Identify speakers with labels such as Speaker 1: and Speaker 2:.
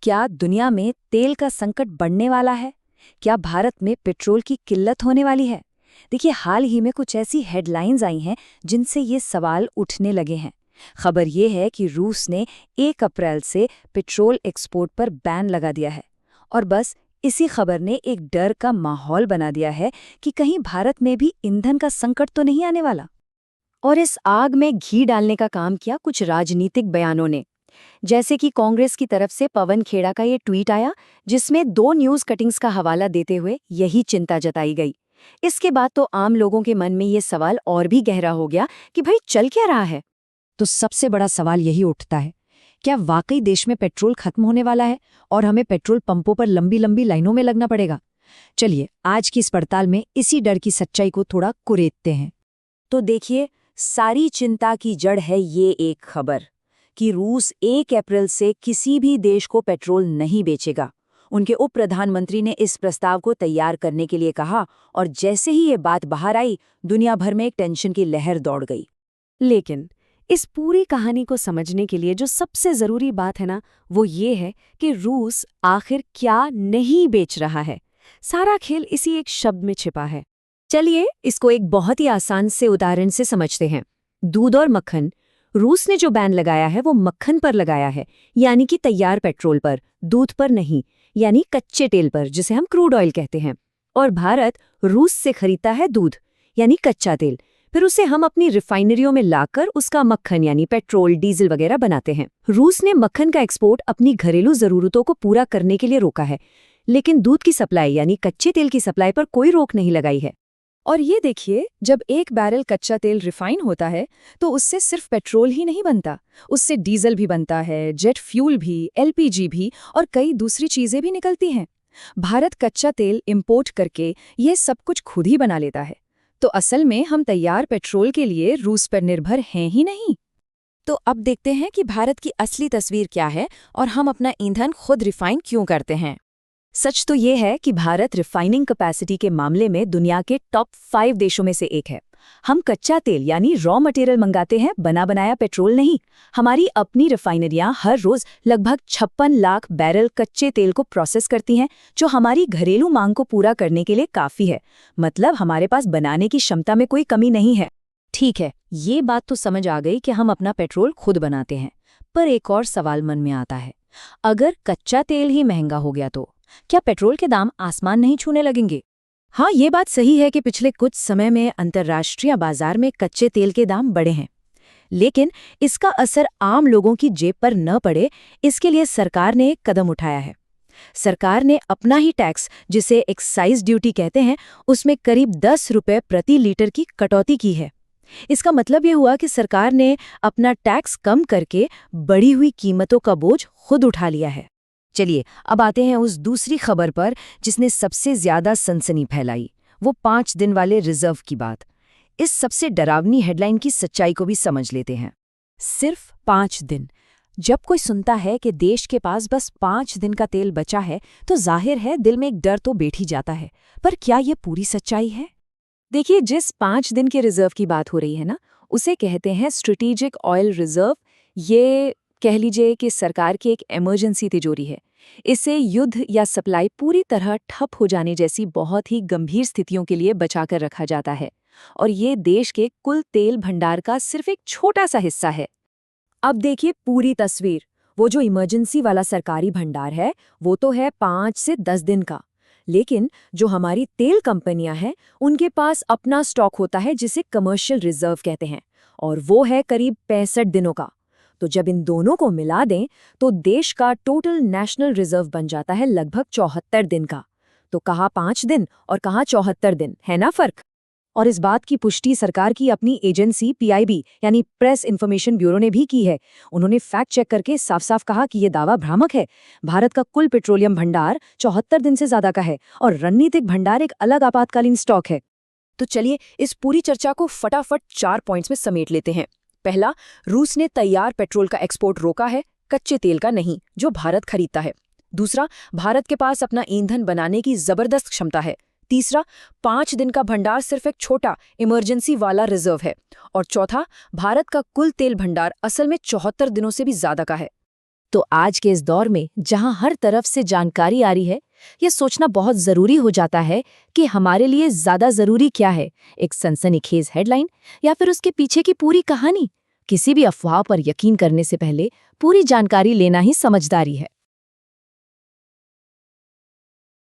Speaker 1: क्या दुनिया में तेल का संकट बढ़ने वाला है? क्या भारत में पेट्रोल की किल्लत होने वाली है? देखिए, हाल ही में कुछ ऐसी हेडलाइंस आई हैं जिनसे ये सवाल उठने लगे हैं। खबर ये है कि रूस ने 1 अप्रैल से पेट्रोल एक्सपोर्ट पर बैन लगा दिया है। और बस इसी खबर ने एक डर का माहौल बना दिया है कि कहीं भारत में भी ईंधन का संकट तो नहीं आने वाला। और इस आग में घी डालने का काम किया कुछ राजनीतिक बयानों ने। जैसे कि कांग्रेस की तरफ से पवन खेड़ा का ये ट्वीट आया, जिसमें 2 न्यूज़ कटिंग्स का हवाला देते हुए यही चिंता जताई गई। इसके बाद तो आम लोगों के मन में ये सवाल और भी गहरा हो गया कि भाई चल क्या रहा है। तो सबसे बड़ा सवाल यही उठता है, क्या वाकई देश में पेट्रोल खत्म होने वाला है और हमें पेट्रोल पंपों पर लंबी लंबी लाइनों में लगना पड़ेगा? चलिए आज की इस पड़ताल में इसी डर की सच्चाई को थोड़ा कुरेदते हैं। तो देखिए, सारी चिंता की जड़ है ये एक खबर कि रूस 1 अप्रैल से किसी भी देश को पेट्रोल नहीं बेचेगा। उनके उप प्रधानमंत्री ने इस प्रस्ताव को तैयार करने के लिए कहा और जैसे ही ये बात बाहर आई, दुनिया भर में एक टेंशन की लहर दौड़ गई।
Speaker 2: लेकिन इस पूरी कहानी को समझने के लिए जो सबसे ज़रूरी बात है ना, वो ये है कि रूस आखिर क्या नहीं बेच रहा है। सारा खेल इसी एक शब्द में छिपा है। चलिए इसको एक बहुत ही आसान से उदाहरण से समझते हैं। दूध और मक्खन। रूस ने जो बैन लगाया है वो मक्खन पर लगाया है, यानी कि तैयार पेट्रोल पर, दूध पर नहीं, यानी कच्चे तेल पर, जिसे हम क्रूड ऑयल कहते हैं। और भारत रूस से खरीदता है दूध, यानी कच्चा तेल। फिर उसे हम अपनी रिफाइनरियों में लाकर उसका मक्खन यानी पेट्रोल, डीजल वगैरह बनाते हैं। रूस ने मक्खन का एक्सपोर्ट अपनी घरेलू जरूरतों को पूरा करने के लिए रोका है, लेकिन दूध की सप्लाई यानी कच्चे तेल की सप्लाई पर कोई रोक नहीं लगाई है।
Speaker 1: और ये देखिए, जब 1 बैरल कच्चा तेल रिफाइन होता है तो उससे सिर्फ पेट्रोल ही नहीं बनता, उससे डीजल भी बनता है, जेट फ्यूल भी, एलपीजी भी और कई दूसरी चीजें भी निकलती हैं। भारत कच्चा तेल इंपोर्ट करके ये सब कुछ खुद ही बना लेता है। तो असल में हम तैयार पेट्रोल के लिए रूस पर निर्भर हैं ही नहीं। तो अब देखते हैं कि भारत की असली तस्वीर क्या है और हम अपना ईंधन खुद रिफाइन क्यों करते हैं। सच तो ये है कि भारत रिफाइनिंग कैपेसिटी के मामले में दुनिया के टॉप 5 देशों में से एक है। हम कच्चा तेल यानी रॉ मटेरियल मंगाते हैं, बना बनाया पेट्रोल नहीं। हमारी अपनी रिफाइनरियां हर रोज लगभग 56 लाख बैरल कच्चे तेल को प्रोसेस करती हैं, जो हमारी घरेलू मांग को पूरा करने के लिए काफी है। मतलब हमारे पास बनाने की क्षमता में कोई कमी नहीं है। ठीक है, ये बात तो समझ आ गई कि हम अपना पेट्रोल खुद बनाते हैं, पर एक और सवाल मन में आता है, अगर कच्चा तेल ही महंगा हो गया तो क्या पेट्रोल के दाम आसमान नहीं छूने लगेंगे? हाँ, ये बात सही है कि पिछले कुछ समय में अंतर्राष्ट्रीय बाजार में कच्चे तेल के दाम बढ़े हैं, लेकिन इसका असर आम लोगों की जेब पर न पड़े, इसके लिए सरकार ने एक कदम उठाया है। सरकार ने अपना ही टैक्स, जिसे एक्साइज ड्यूटी कहते हैं, उसमें करीब 10 रुपये प्रति लीटर की कटौती की है। इसका मतलब ये हुआ कि सरकार ने अपना टैक्स कम करके बढ़ी हुई कीमतों का बोझ खुद उठा लिया है। चलिए अब आते हैं उस दूसरी खबर पर जिसने सबसे ज्यादा सनसनी फैलाई, वो 5 दिन वाले रिजर्व की बात। इस सबसे डरावनी हेडलाइन की सच्चाई को भी समझ लेते हैं। सिर्फ 5 दिन। जब कोई सुनता है कि देश के पास बस 5 दिन का तेल बचा है तो जाहिर है दिल में एक डर तो बैठ ही जाता है। पर क्या ये पूरी सच्चाई है? देखिए, जिस 5 दिन के रिजर्व की बात हो रही है ना, उसे कहते हैं स्ट्रेटेजिक ऑयल रिजर्व। ये कह लीजिए कि सरकार की एक इमरजेंसी तिजोरी है। इसे युद्ध या सप्लाई पूरी तरह ठप हो जाने जैसी बहुत ही गंभीर स्थितियों के लिए बचाकर रखा जाता है, और ये देश के कुल तेल भंडार का सिर्फ एक छोटा सा हिस्सा है। अब देखिए पूरी तस्वीर। वो जो इमरजेंसी वाला सरकारी भंडार है वो तो है 5 से 10 दिन का, लेकिन जो हमारी तेल कंपनियां हैं उनके पास अपना स्टॉक होता है जिसे कमर्शियल रिजर्व कहते हैं, और वो है करीब 65 दिनों का। तो जब इन दोनों को मिला दें तो देश का टोटल नेशनल रिजर्व बन जाता है लगभग 74 दिन का। तो कहाँ 5 दिन और कहाँ 74 दिन, है ना फर्क? और इस बात की पुष्टि सरकार की अपनी एजेंसी पीआईबी यानी प्रेस इन्फॉर्मेशन ब्यूरो ने भी की है। उन्होंने फैक्ट चेक करके साफ साफ कहा कि ये दावा भ्रामक है। भारत का कुल पेट्रोलियम भंडार 74 दिन से ज्यादा का है और रणनीतिक भंडार एक अलग आपातकालीन स्टॉक है। तो चलिए इस पूरी चर्चा को फटाफट 4 पॉइंट्स में समेट लेते हैं। पहला, रूस ने तैयार पेट्रोल का एक्सपोर्ट रोका है, कच्चे तेल का नहीं, जो भारत खरीदता है। दूसरा, भारत के पास अपना ईंधन बनाने की जबरदस्त क्षमता है। तीसरा, 5 दिन का भंडार सिर्फ एक छोटा इमरजेंसी वाला रिजर्व है। और चौथा, भारत का कुल तेल भंडार असल में 74 दिनों से भी ज्यादा का है। तो आज के इस दौर में जहां हर तरफ से जानकारी आ रही है, ये सोचना बहुत जरूरी हो जाता है कि हमारे लिए ज्यादा जरूरी क्या है, एक सनसनीखेज हेडलाइन या फिर उसके पीछे की पूरी कहानी। किसी भी अफवाह पर यकीन करने से पहले पूरी जानकारी लेना ही समझदारी है।